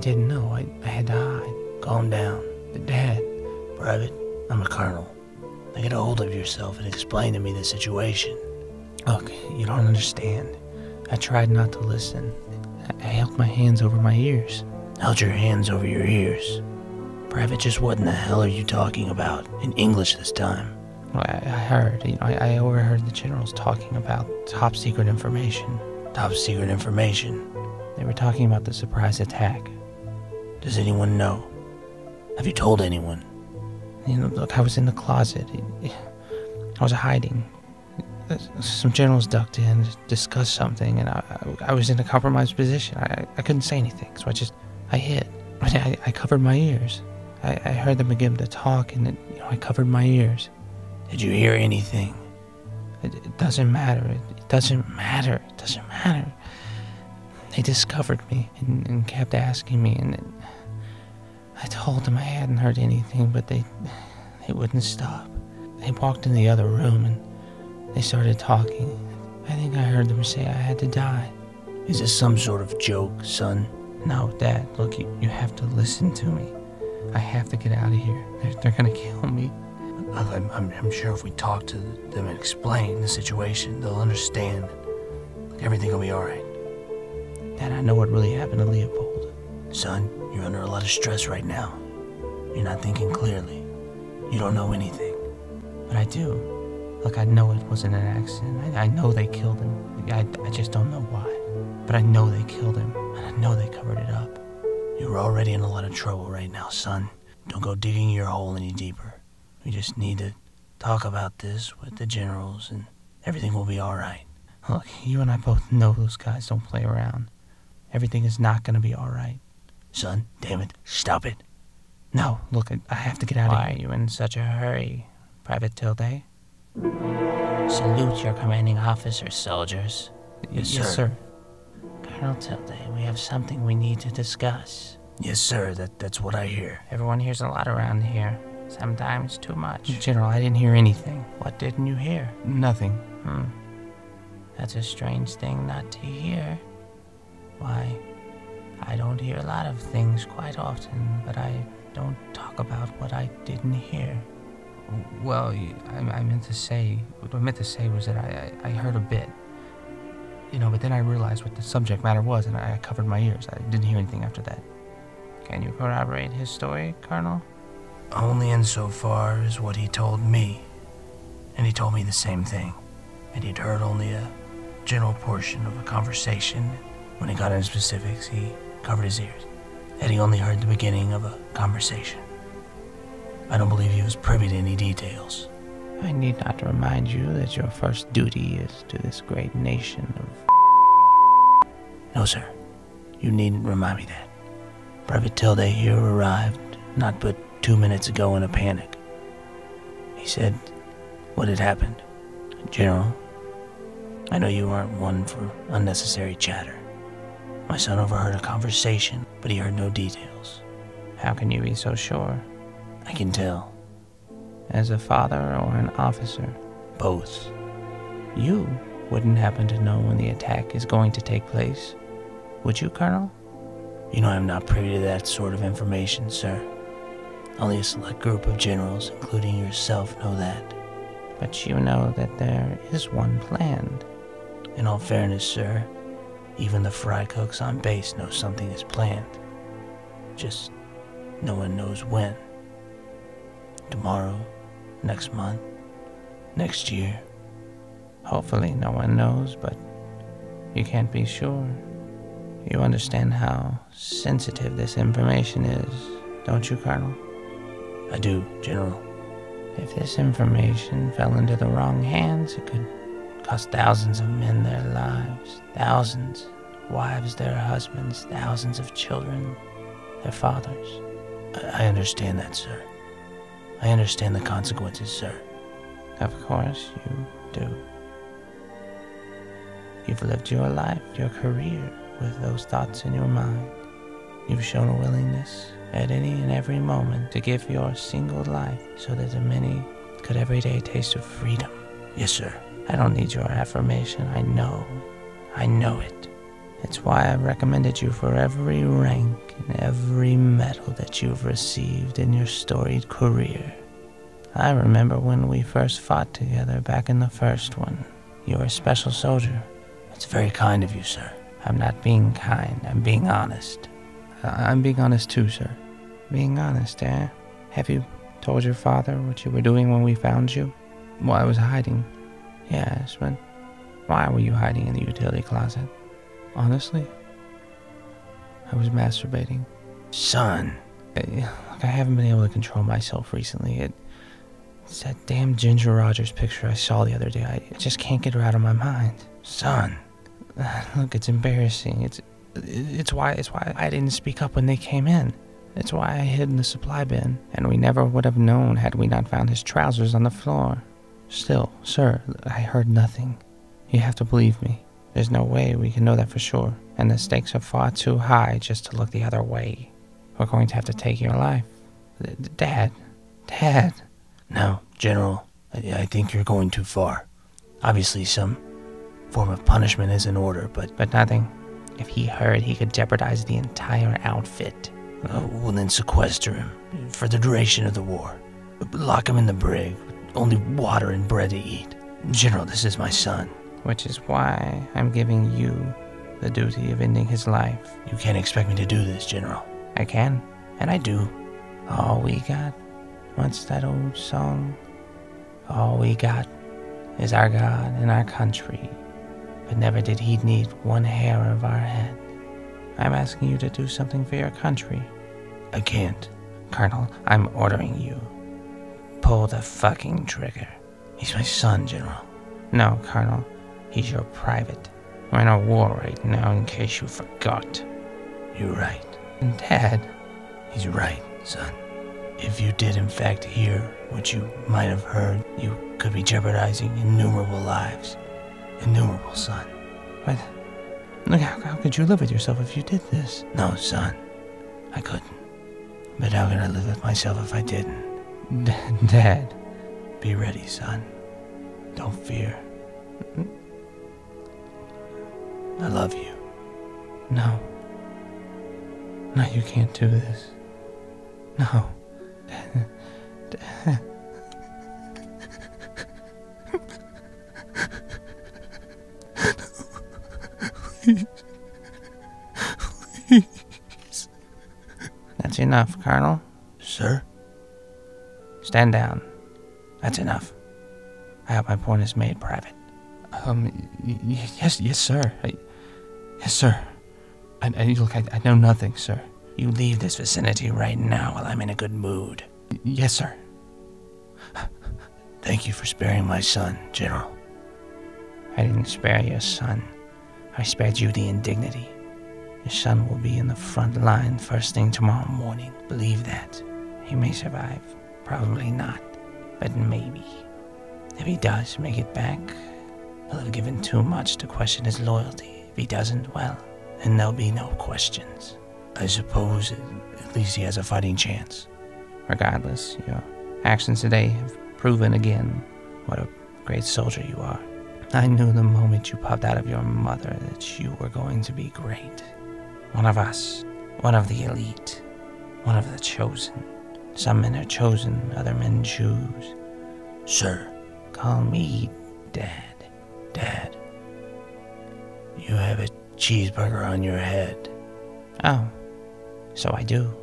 didn't know. I had to hide. Calm down. Dad. Private, I'm a colonel. Now get a hold of yourself and explain to me the situation. Look, you don't understand. I tried not to listen. I held my hands over my ears. Held your hands over your ears? Private, just what in the hell are you talking about? In English this time. Well, I heard, I overheard the generals talking about top secret information. Top secret information? They were talking about the surprise attack. Does anyone know? Have you told anyone? Look, I was in the closet. I was hiding. Some generals ducked in to discuss something, and I was in a compromised position. I couldn't say anything, so I hid. I covered my ears. I heard them begin to talk, and I covered my ears. Did you hear anything? It doesn't matter. It doesn't matter. It doesn't matter. They discovered me and kept asking me, and I told them I hadn't heard anything, but they wouldn't stop. They walked in the other room, and they started talking. I think I heard them say I had to die. Is this some sort of joke, son? No, Dad, look, you have to listen to me. I have to get out of here. They're gonna kill me. I'm sure if we talk to them and explain the situation, they'll understand. Everything will be alright. Dad, I know what really happened to Leopold. Son, you're under a lot of stress right now. You're not thinking clearly. You don't know anything. But I do. Look, I know it wasn't an accident. I know they killed him. I just don't know why. But I know they killed him, and I know they covered it up. You're already in a lot of trouble right now, son. Don't go digging your hole any deeper. We just need to talk about this with the generals, and everything will be alright. Look, you and I both know those guys don't play around. Everything is not going to be alright. Son, damn it, stop it. No, look, I have to get out of here. Why are you in such a hurry, Private Tilday? Salute your commanding officer, soldiers. Yes, sir. Colonel Tilday, we have something we need to discuss. Yes, sir, that's what I hear. Everyone hears a lot around here. Sometimes too much. General, I didn't hear anything. What didn't you hear? Nothing. That's a strange thing not to hear. Why, I don't hear a lot of things quite often, but I don't talk about what I didn't hear. Well, I meant to say, what I meant to say was that I heard a bit. But then I realized what the subject matter was, and I covered my ears. I didn't hear anything after that. Can you corroborate his story, Colonel? Only insofar as what he told me. And he told me the same thing. And he'd heard only a general portion of a conversation. When he got into specifics, he covered his ears. And he only heard the beginning of a conversation. I don't believe he was privy to any details. I need not remind you that your first duty is to this great nation of... No, sir. You needn't remind me that. Private Tilday here arrived not but 2 minutes ago in a panic. He said what had happened. General, I know you aren't one for unnecessary chatter. My son overheard a conversation, but he heard no details. How can you be so sure? I can tell. As a father or an officer? Both. You wouldn't happen to know when the attack is going to take place, would you, Colonel? You know I'm not privy to that sort of information, sir. Only a select group of generals, including yourself, know that. But you know that there is one planned. In all fairness, sir, even the fry cooks on base know something is planned. Just no one knows when. Tomorrow, next month, next year. Hopefully no one knows, but you can't be sure. You understand how sensitive this information is, don't you, Colonel? I do, General. If this information fell into the wrong hands, it could cost thousands of men their lives. Thousands. Wives their husbands. Thousands of children their fathers. I understand that, sir. I understand the consequences, sir. Of course you do. You've lived your life, your career, with those thoughts in your mind. You've shown a willingness at any and every moment to give your single life so that the many could every day taste of freedom. Yes, sir. I don't need your affirmation. I know it. It's why I've recommended you for every rank and every medal that you've received in your storied career. I remember when we first fought together back in the first one. You were a special soldier. It's very kind of you, sir. I'm not being kind, I'm being honest. I'm being honest too, sir. Being honest, eh? Have you told your father what you were doing when we found you? Well, I was hiding. Yes, but why were you hiding in the utility closet? Honestly, I was masturbating. Son. Look, I haven't been able to control myself recently. It's that damn Ginger Rogers picture I saw the other day. I just can't get her out of my mind. Son. Look, it's embarrassing. It's why I didn't speak up when they came in. It's why I hid in the supply bin, and we never would have known had we not found his trousers on the floor. Still, sir, I heard nothing. You have to believe me. There's no way we can know that for sure, and the stakes are far too high just to look the other way. We're going to have to take your life. Dad. No, General, I think you're going too far. Obviously, some form of punishment is in order, but nothing. If he heard, he could jeopardize the entire outfit. Well, then sequester him for the duration of the war. Lock him in the brig with only water and bread to eat. General, this is my son. Which is why I'm giving you the duty of ending his life. You can't expect me to do this, General. I can, and I do. All we got, what's that old song? All we got is our God and our country, but never did he need one hair of our head. I'm asking you to do something for your country. I can't. Colonel, I'm ordering you. Pull the fucking trigger. He's my son, General. No, Colonel. He's your private. We're in a war right now, in case you forgot. You're right. And Dad. He's right, son. If you did in fact hear what you might have heard, you could be jeopardizing innumerable lives. Innumerable, son. But look, how could you live with yourself if you did this? No, son. I couldn't. But how could I live with myself if I didn't? Dad. Be ready, son. Don't fear. I love you. No. No, you can't do this. No. Please. That's enough, Colonel. Sir? Stand down. That's enough. I hope my point is made, Private. Yes, sir. Yes, sir. Look, I know nothing, sir. You leave this vicinity right now while I'm in a good mood. Yes, sir. Thank you for sparing my son, General. I didn't spare your son. I spared you the indignity. Your son will be in the front line first thing tomorrow morning. Believe that. He may survive. Probably not. But maybe. If he does make it back, he'll have given too much to question his loyalty. If he doesn't, well, then there'll be no questions. I suppose at least he has a fighting chance. Regardless, your actions today have proven again what a great soldier you are. I knew the moment you popped out of your mother that you were going to be great. One of us. One of the elite. One of the chosen. Some men are chosen, other men choose. Sir. Call me Dad. Dad. You have a cheeseburger on your head. Oh, so I do.